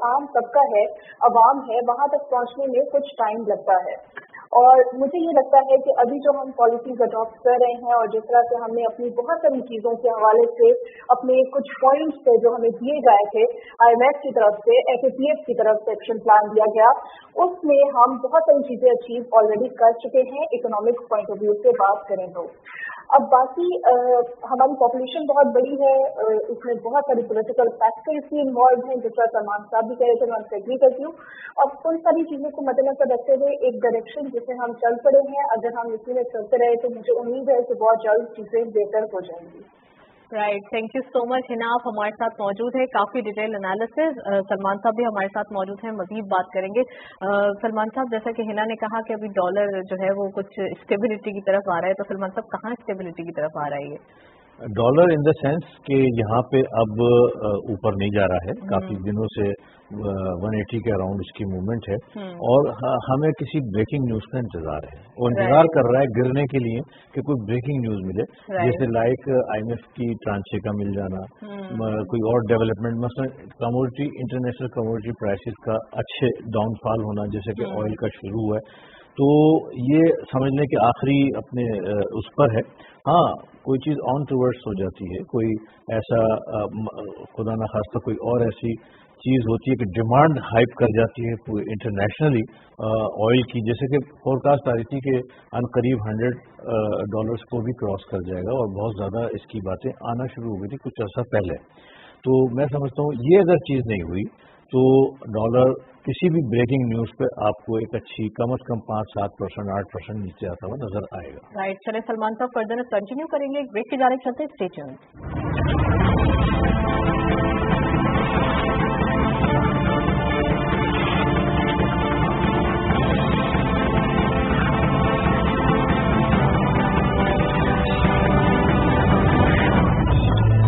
आम तबका है, अवाम है, वहाँ तक पहुँचने में कुछ टाइम लगता है। और मुझे ये लगता है कि अभी जो हम पॉलिसीज अडॉप्ट कर रहे हैं और जिस तरह से हमने अपनी बहुत सारी चीज़ों के हवाले से अपने कुछ पॉइंट्स थे जो हमें दिए गए थे IMF की तरफ से, FATF की तरफ से एक्शन प्लान दिया गया, उसमें हम बहुत सारी चीज़ें अचीव ऑलरेडी कर चुके हैं इकोनॉमिक पॉइंट ऑफ व्यू से बात करें तो। अब बाकी हमारी पॉपुलेशन बहुत बड़ी है, इसमें बहुत सारी पॉलिटिकल फैक्टर्स भी इन्वॉल्व हैं, जिस तरह सलमान साहब भी कह रहे थे, मैं उनसे एग्री करती हूँ। और उन सारी चीज़ों को मद्देनजर रखते हुए एक डायरेक्शन जिसे हम चल पड़े हैं, अगर हम इसी में चलते रहे तो मुझे उम्मीद है कि बहुत जल्द चीज़ें बेहतर हो जाएंगी। Right, thank you so much Hina, आप हमारे साथ मौजूद है, काफ़ी डिटेल एनालिसिस। सलमान साहब भी हमारे साथ मौजूद हैं, मजीद बात करेंगे। सलमान साहब, जैसा कि हिना ने कहा कि अभी डॉलर जो है वो कुछ स्टेबिलिटी की तरफ आ रहा है, तो सलमान साहब कहाँ स्टेबिलिटी की तरफ आ रहा है ये डॉलर? इन द सेंस कि यहाँ पे अब ऊपर नहीं जा रहा है, काफ़ी दिनों से 180 के अराउंड इसकी मूवमेंट है, और हमें किसी ब्रेकिंग न्यूज़ का इंतजार है, वो इंतजार कर रहा है गिरने के लिए कि कोई ब्रेकिंग न्यूज़ मिले, जैसे लाइक IMF की ट्रांचे का मिल जाना, कोई और डेवलपमेंट, मसलन कमोडिटी, इंटरनेशनल कमोडिटी प्राइसेस का अच्छे डाउनफॉल होना, जैसे कि ऑयल का शुरू हुआ है। تو یہ سمجھ لیں کہ آخری اپنے اس پر ہے. ہاں کوئی چیز آن ٹورڈس ہو جاتی ہے, کوئی ایسا خدا نخواستہ کوئی اور ایسی چیز ہوتی ہے کہ ڈیمانڈ ہائپ کر جاتی ہے پورے انٹرنیشنلی آئل کی, جیسے کہ فور کاسٹ آ رہی تھی کہ ان قریب $100 کو بھی کراس کر جائے گا, اور بہت زیادہ اس کی باتیں آنا شروع ہو گئی تھی کچھ عرصہ پہلے. تو میں سمجھتا ہوں یہ اگر چیز نہیں ہوئی تو ڈالر کسی بھی بریکنگ نیوز پہ آپ کو ایک اچھی کم از کم 5-7%, 8% نیچے آتا ہوا نظر آئے گا. رائٹ, چلے سلمان صاحب فردر کنٹینیو کریں گے, ایک بریک کی جانب چلتے ہیں, اسٹے ٹیونڈ.